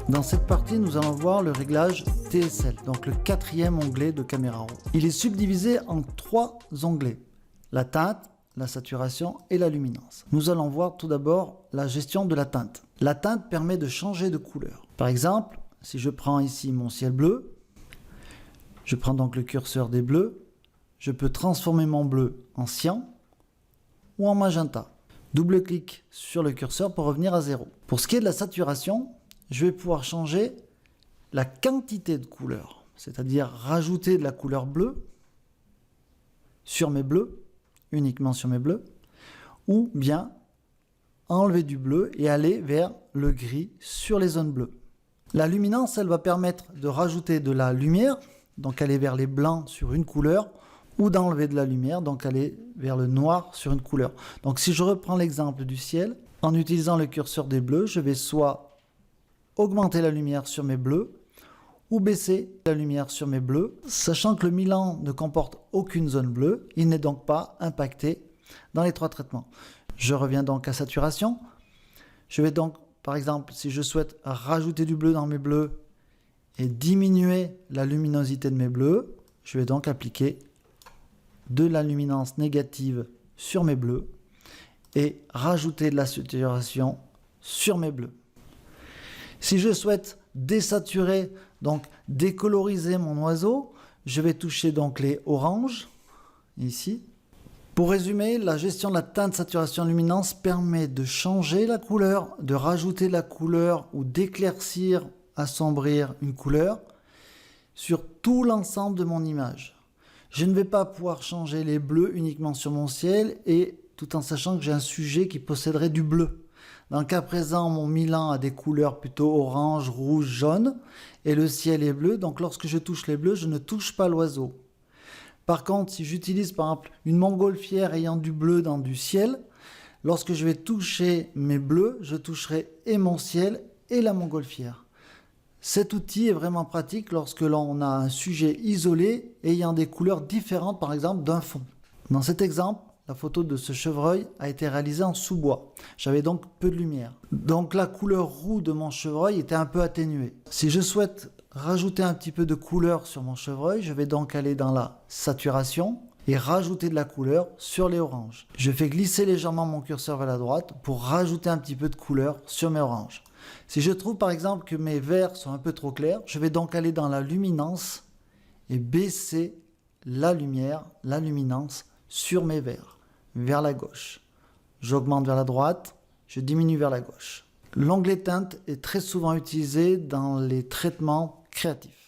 Dans cette partie, nous allons voir le réglage TSL, donc le quatrième onglet de Camera Raw. Il est subdivisé en 3 onglets, la teinte, la saturation et la luminance. Nous allons voir tout d'abord la gestion de la teinte. La teinte permet de changer de couleur. Par exemple, si je prends ici mon ciel bleu, je prends donc le curseur des bleus, je peux transformer mon bleu en cyan ou en magenta. Double-clic sur le curseur pour revenir à 0. Pour ce qui est de la saturation, je vais pouvoir changer la quantité de couleur, c'est-à-dire rajouter de la couleur bleue sur mes bleus, uniquement sur mes bleus, ou bien enlever du bleu et aller vers le gris sur les zones bleues. La luminance, elle va permettre de rajouter de la lumière, donc aller vers les blancs sur une couleur, ou d'enlever de la lumière, donc aller vers le noir sur une couleur. Donc si je reprends l'exemple du ciel, en utilisant le curseur des bleus, je vais soit augmenter la lumière sur mes bleus ou baisser la lumière sur mes bleus, sachant que le Milan ne comporte aucune zone bleue, il n'est donc pas impacté dans les 3 traitements. Je reviens donc à saturation. Je vais donc, par exemple, si je souhaite rajouter du bleu dans mes bleus et diminuer la luminosité de mes bleus, je vais donc appliquer de la luminance négative sur mes bleus et rajouter de la saturation sur mes bleus. Si je souhaite désaturer, donc décoloriser mon oiseau, je vais toucher donc les oranges, ici. Pour résumer, la gestion de la teinte, saturation, luminance permet de changer la couleur, de rajouter de la couleur ou d'éclaircir, assombrir une couleur sur tout l'ensemble de mon image. Je ne vais pas pouvoir changer les bleus uniquement sur mon ciel et tout en sachant que j'ai un sujet qui posséderait du bleu. Dans le cas présent, mon Milan a des couleurs plutôt orange, rouge, jaune et le ciel est bleu. Donc lorsque je touche les bleus, je ne touche pas l'oiseau. Par contre, si j'utilise par exemple une montgolfière ayant du bleu dans du ciel, lorsque je vais toucher mes bleus, je toucherai et mon ciel et la montgolfière. Cet outil est vraiment pratique lorsque l'on a un sujet isolé ayant des couleurs différentes par exemple d'un fond. Dans cet exemple, la photo de ce chevreuil a été réalisée en sous-bois. J'avais donc peu de lumière. Donc la couleur roux de mon chevreuil était un peu atténuée. Si je souhaite rajouter un petit peu de couleur sur mon chevreuil, je vais donc aller dans la saturation et rajouter de la couleur sur les oranges. Je fais glisser légèrement mon curseur vers la droite pour rajouter un petit peu de couleur sur mes oranges. Si je trouve par exemple que mes verts sont un peu trop clairs, je vais donc aller dans la luminance et baisser la lumière, la luminance sur mes verts, vers la gauche. J'augmente vers la droite, je diminue vers la gauche. L'onglet teinte est très souvent utilisé dans les traitements créatifs.